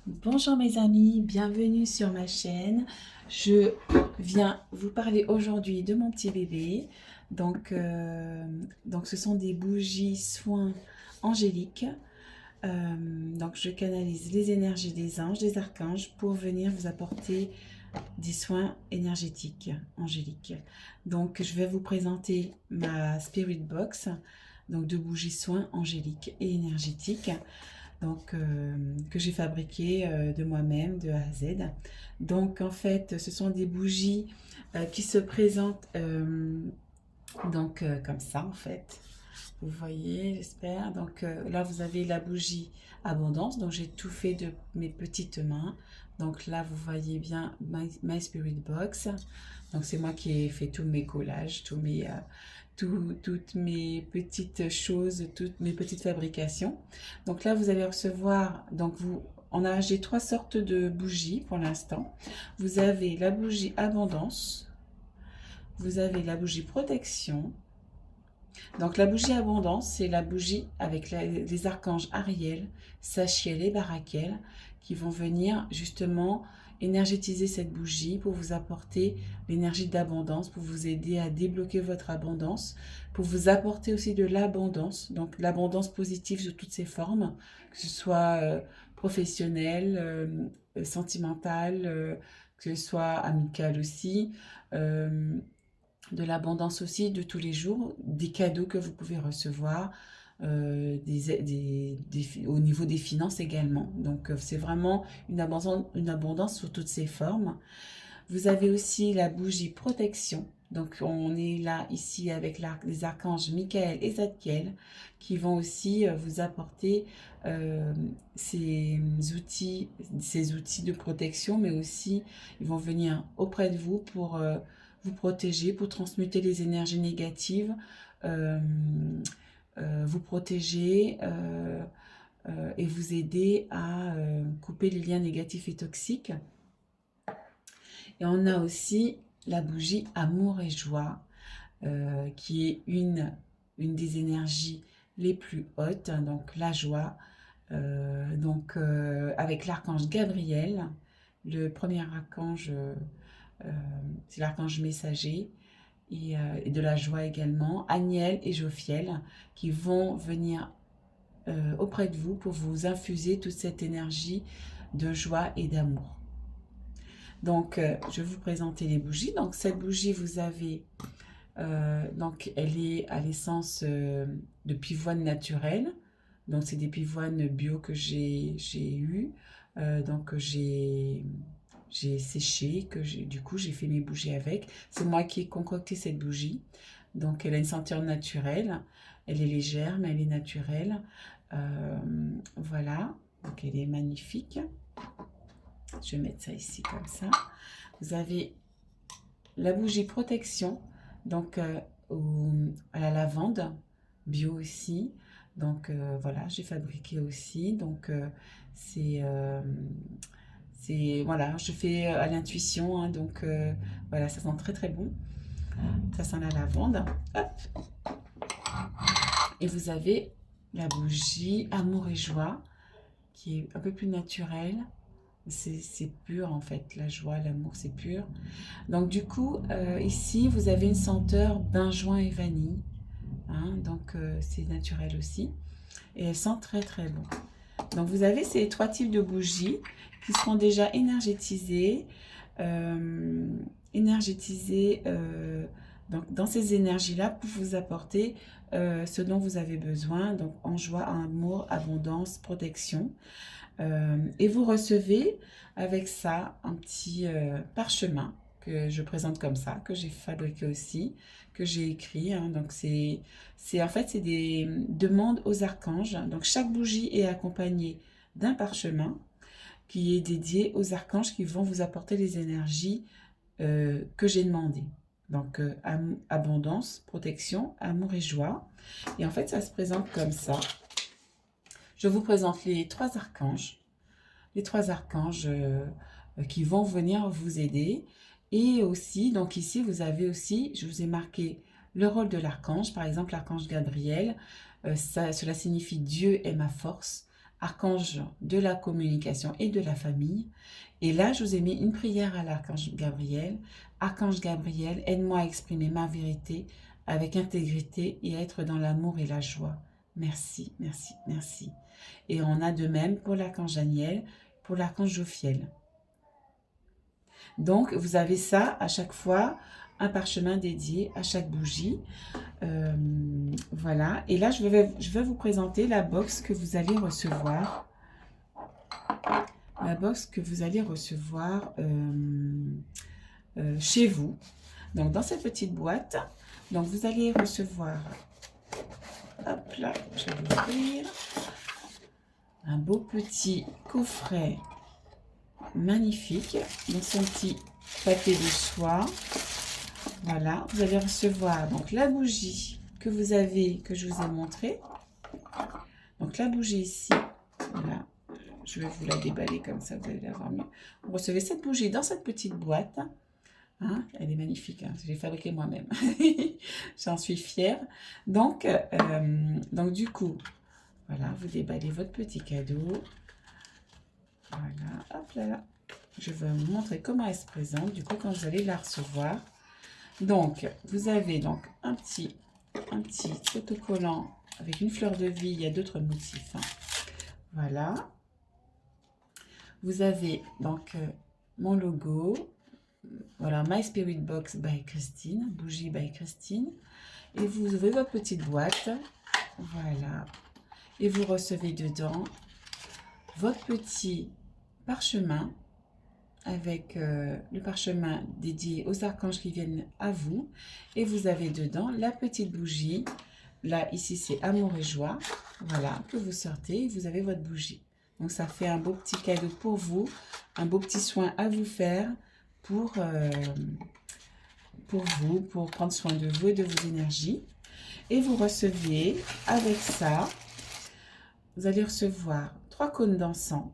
Bonjour mes amis, bienvenue sur ma chaîne. Je viens vous parler aujourd'hui de mon petit bébé. Donc ce sont des bougies soins angéliques. Donc je canalise les énergies des anges, des archanges pour venir vous apporter des soins énergétiques angéliques. Donc je vais vous présenter ma Spirit Box, donc de bougies soins angéliques et énergétiques que j'ai fabriqué de moi-même de A à Z. Donc en fait, ce sont des bougies qui se présentent comme ça en fait. Vous voyez, j'espère. Donc là, vous avez la bougie abondance. Donc j'ai tout fait de mes petites mains. Donc là, vous voyez bien my Spirit Box. Donc c'est moi qui ai fait tous mes collages, toutes mes petites choses, toutes mes petites fabrications. Donc là, vous allez recevoir, j'ai trois sortes de bougies pour l'instant. Vous avez la bougie abondance, vous avez la bougie protection. Donc la bougie abondance, c'est la bougie avec les archanges Ariel, Sachiel et Barakel qui vont venir justement énergétiser cette bougie pour vous apporter l'énergie d'abondance, pour vous aider à débloquer votre abondance, pour vous apporter aussi de l'abondance, donc l'abondance positive sous toutes ses formes, que ce soit professionnelle, sentimentale, que ce soit amicale aussi. De l'abondance aussi de tous les jours, des cadeaux que vous pouvez recevoir, au niveau des finances également. Donc c'est vraiment une abondance sous toutes ses formes. Vous avez aussi la bougie protection. Donc on est là ici avec les archanges Michael et Zadkiel qui vont aussi vous apporter ces outils de protection, mais aussi ils vont venir auprès de vous pour vous protéger, pour transmuter les énergies négatives, euh, vous protéger et vous aider à couper les liens négatifs et toxiques. Et on a aussi la bougie amour et joie, qui est une des énergies les plus hautes, donc la joie, avec l'archange Gabriel, le premier archange, c'est l'archange messager, et de la joie également, Aniel et Jophiel, qui vont venir auprès de vous pour vous infuser toute cette énergie de joie et d'amour. Donc, je vais vous présenter les bougies. Donc, cette bougie, vous avez, elle est à l'essence de pivoine naturelle. Donc, c'est des pivoines bio que j'ai eu. J'ai séché, du coup, j'ai fait mes bougies avec. C'est moi qui ai concocté cette bougie. Donc, elle a une senteur naturelle. Elle est légère, mais elle est naturelle. Voilà. Donc, elle est magnifique. Je vais mettre ça ici comme ça. Vous avez la bougie protection, donc à la lavande, bio aussi. Donc voilà, j'ai fabriqué aussi. Donc voilà, je fais à l'intuition. Hein, donc voilà, ça sent très très bon. Ça sent la lavande. Hop. Et vous avez la bougie amour et joie qui est un peu plus naturelle. C'est pur en fait, la joie, l'amour, c'est pur. Donc du coup, ici, vous avez une senteur benjoin et vanille. Hein, donc c'est naturel aussi. Et elle sent très très bon. Donc vous avez ces trois types de bougies qui seront déjà énergétisées. euh, énergétisées donc dans ces énergies-là pour vous apporter ce dont vous avez besoin. Donc en joie, en amour, abondance, protection. Et vous recevez avec ça un petit parchemin que je présente comme ça, que j'ai fabriqué aussi, que j'ai écrit. Hein. Donc en fait, c'est des demandes aux archanges. Donc chaque bougie est accompagnée d'un parchemin qui est dédié aux archanges qui vont vous apporter les énergies que j'ai demandées. Donc abondance, protection, amour et joie. Et en fait, ça se présente comme ça. Je vous présente les trois archanges. Les trois archanges qui vont venir vous aider. Et aussi, donc ici, vous avez aussi, je vous ai marqué le rôle de l'archange. Par exemple, l'archange Gabriel, cela signifie Dieu est ma force. archange de la communication et de la famille. Et là, je vous ai mis une prière à l'archange Gabriel. Archange Gabriel, aide-moi à exprimer ma vérité avec intégrité et à être dans l'amour et la joie. Merci, merci, merci. Et on a de même pour l'archange Daniel, pour l'archange Jophiel. Donc, vous avez ça à chaque fois, un parchemin dédié à chaque bougie. Voilà. Et là, je vais vous présenter la box que vous allez recevoir. La box que vous allez recevoir chez vous. Donc, dans cette petite boîte, donc vous allez recevoir, hop là, je vais l'ouvrir, un beau petit coffret magnifique dans son petit papier de soie. Voilà, vous allez recevoir donc la bougie que vous avez, que je vous ai montré. Donc la bougie ici, voilà, je vais vous la déballer comme ça, vous allez la voir mieux. Vous recevez cette bougie dans cette petite boîte. Hein, elle est magnifique, hein, je l'ai fabriquée moi-même. J'en suis fière. Donc du coup, voilà, vous déballez votre petit cadeau. Voilà, hop là. Je vais vous montrer comment elle se présente, du coup, quand vous allez la recevoir. Donc, vous avez donc un petit autocollant avec une fleur de vie. Il y a d'autres motifs. Hein. Voilà. Vous avez donc mon logo. Voilà, My Spirit Box by Christine. Bougie by Christine. Et vous ouvrez votre petite boîte. Voilà. Et vous recevez dedans votre petit parchemin avec le parchemin dédié aux archanges qui viennent à vous. Et vous avez dedans la petite bougie. Là, ici, c'est amour et joie. Voilà, que vous sortez et vous avez votre bougie. Donc, ça fait un beau petit cadeau pour vous, un beau petit soin à vous faire pour vous, pour prendre soin de vous et de vos énergies. Et vous recevez avec ça, vous allez recevoir 3 cônes d'encens.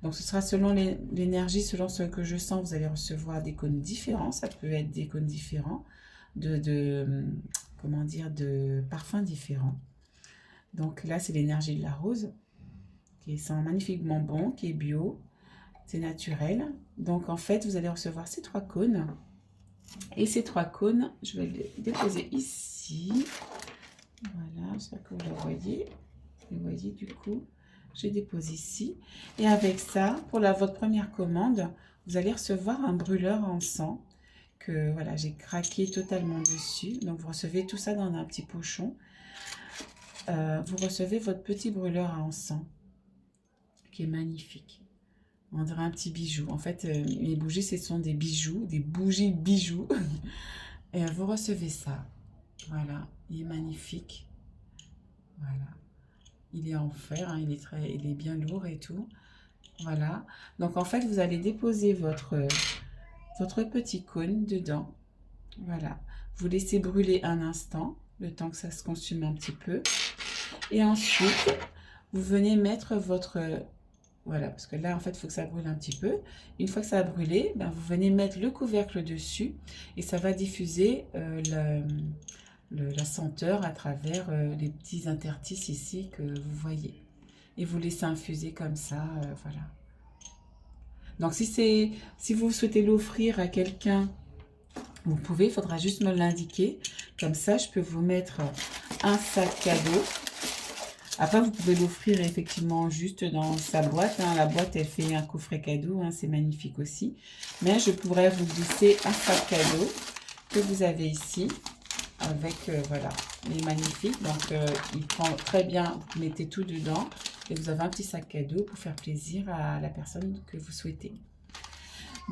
Donc, ce sera selon l'énergie, selon ce que je sens, vous allez recevoir des cônes différents. Ça peut être des cônes différents, comment dire, de parfums différents. Donc là, c'est l'énergie de la rose, qui sent magnifiquement bon, qui est bio, c'est naturel. Donc, en fait, vous allez recevoir ces 3 cônes. Et ces 3 cônes, je vais les déposer ici. Voilà, j'espère que vous les voyez. Vous voyez, du coup, je dépose ici. Et avec ça, pour votre première commande, vous allez recevoir un brûleur à encens que voilà, j'ai craqué totalement dessus. Donc, vous recevez tout ça dans un petit pochon. Vous recevez votre petit brûleur à encens qui est magnifique. On dirait un petit bijou. En fait, mes bougies, ce sont des bijoux, des bougies bijoux. Et vous recevez ça. Voilà, il est magnifique. Voilà. Il est en fer, hein, il est bien lourd et tout. Voilà. Donc, en fait, vous allez déposer votre petit cône dedans. Voilà. Vous laissez brûler un instant, le temps que ça se consume un petit peu. Et ensuite, vous venez mettre votre... Voilà, parce que là, en fait, il faut que ça brûle un petit peu. Une fois que ça a brûlé, ben, vous venez mettre le couvercle dessus et ça va diffuser la senteur à travers les petits interstices ici que vous voyez. Et vous laissez infuser comme ça, voilà. Donc, si vous souhaitez l'offrir à quelqu'un, vous pouvez, il faudra juste me l'indiquer. Comme ça, je peux vous mettre un sac cadeau. Après, vous pouvez l'offrir effectivement juste dans sa boîte. Hein. La boîte, elle fait un coffret cadeau. Hein. C'est magnifique aussi. Mais je pourrais vous glisser un sac cadeau que vous avez ici. Avec, voilà, il est magnifique. Donc, il prend très bien. Vous mettez tout dedans. Et vous avez un petit sac cadeau pour faire plaisir à la personne que vous souhaitez.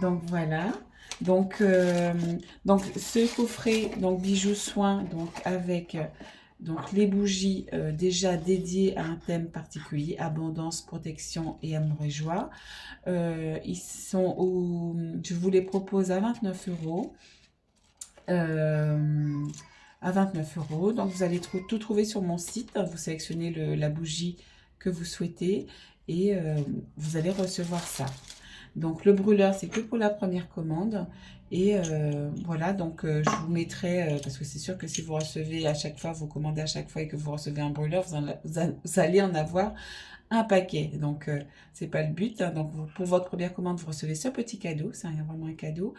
Donc, voilà. Donc ce coffret, donc bijoux soins, donc avec... Donc, les bougies déjà dédiées à un thème particulier, abondance, protection et amour et joie. Ils sont je vous les propose à 29 €. À 29 €. Donc, vous allez tout trouver sur mon site. Vous sélectionnez la bougie que vous souhaitez et vous allez recevoir ça. Donc le brûleur, c'est que pour la première commande. Et voilà, donc je vous mettrai, parce que c'est sûr que si vous recevez à chaque fois, vous commandez à chaque fois et que vous recevez un brûleur, vous allez en avoir un paquet. Donc c'est pas le but, hein. Donc pour votre première commande, vous recevez ce petit cadeau, c'est vraiment un cadeau.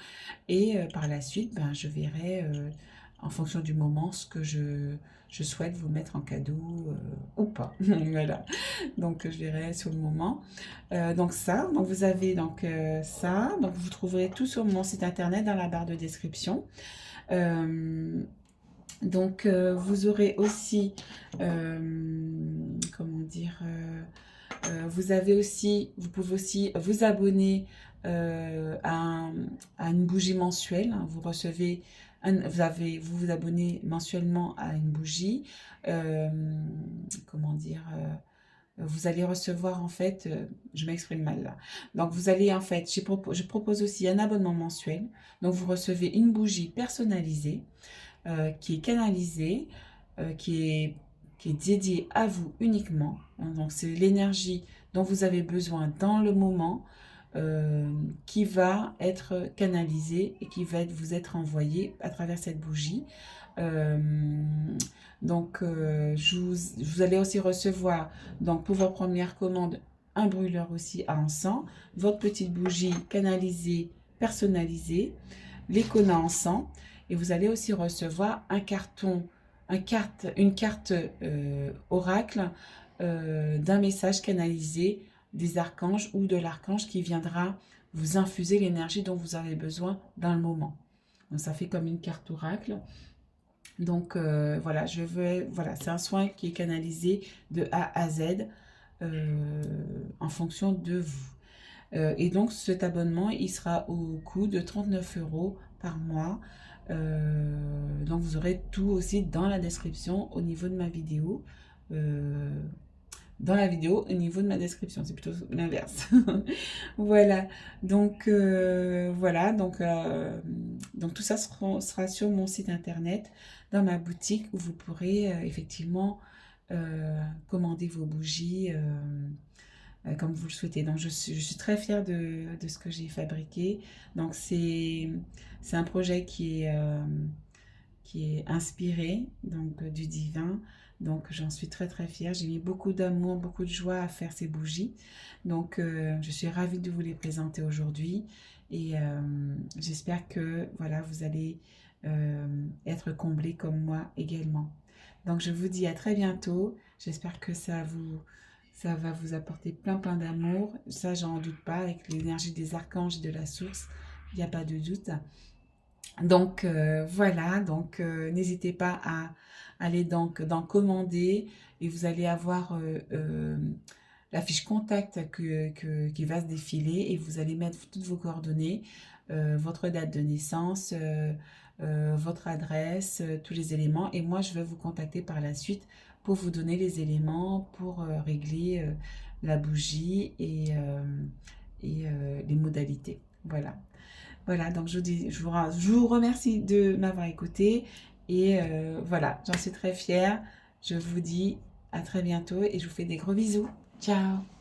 Et par la suite, ben, je verrai en fonction du moment ce que je souhaite vous mettre en cadeau ou pas. Voilà. Donc je verrai sur le moment. Donc ça, donc vous avez donc ça. Donc vous trouverez tout sur mon site internet dans la barre de description. Donc vous aurez aussi, comment dire, vous avez aussi, vous pouvez aussi vous abonner à une bougie mensuelle. Vous recevez, vous vous abonnez mensuellement à une bougie. Comment dire, vous allez recevoir en fait, je m'exprime mal là. Donc vous allez en fait, je propose aussi un abonnement mensuel. Donc vous recevez une bougie personnalisée qui est canalisée, qui est dédiée à vous uniquement. Donc c'est l'énergie dont vous avez besoin dans le moment qui va être canalisée et qui va vous être envoyée à travers cette bougie. Donc vous allez aussi recevoir donc pour vos premières commandes un brûleur aussi à encens, votre petite bougie canalisée personnalisée, l'icône à encens, et vous allez aussi recevoir un carton, une carte oracle d'un message canalisé des archanges ou de l'archange qui viendra vous infuser l'énergie dont vous avez besoin dans le moment. Donc ça fait comme une carte oracle. Donc voilà, voilà, c'est un soin qui est canalisé de A à Z en fonction de vous. Et donc cet abonnement, il sera au coût de 39 € par mois. Donc vous aurez tout aussi dans la description au niveau de ma vidéo. Dans la vidéo, au niveau de ma description, c'est plutôt l'inverse. Voilà, donc voilà, donc tout ça sera sur mon site internet, dans ma boutique, où vous pourrez effectivement commander vos bougies comme vous le souhaitez. Donc je suis très fière de ce que j'ai fabriqué. Donc c'est un projet qui est inspiré donc du divin. Donc j'en suis très très fière. J'ai mis beaucoup d'amour, beaucoup de joie à faire ces bougies. Donc je suis ravie de vous les présenter aujourd'hui. Et j'espère que voilà, vous allez être comblés comme moi également. Donc je vous dis à très bientôt. J'espère que ça va vous apporter plein d'amour. Ça, j'en doute pas, avec l'énergie des archanges et de la source. Il n'y a pas de doute. Donc voilà, donc n'hésitez pas à aller donc dans commander, et vous allez avoir la fiche contact qui va se défiler, et vous allez mettre toutes vos coordonnées, votre date de naissance, votre adresse, tous les éléments, et moi je vais vous contacter par la suite pour vous donner les éléments pour régler la bougie et les modalités. Voilà. Voilà, donc je vous remercie de m'avoir écouté, et voilà, j'en suis très fière. Je vous dis à très bientôt et je vous fais des gros bisous. Ciao!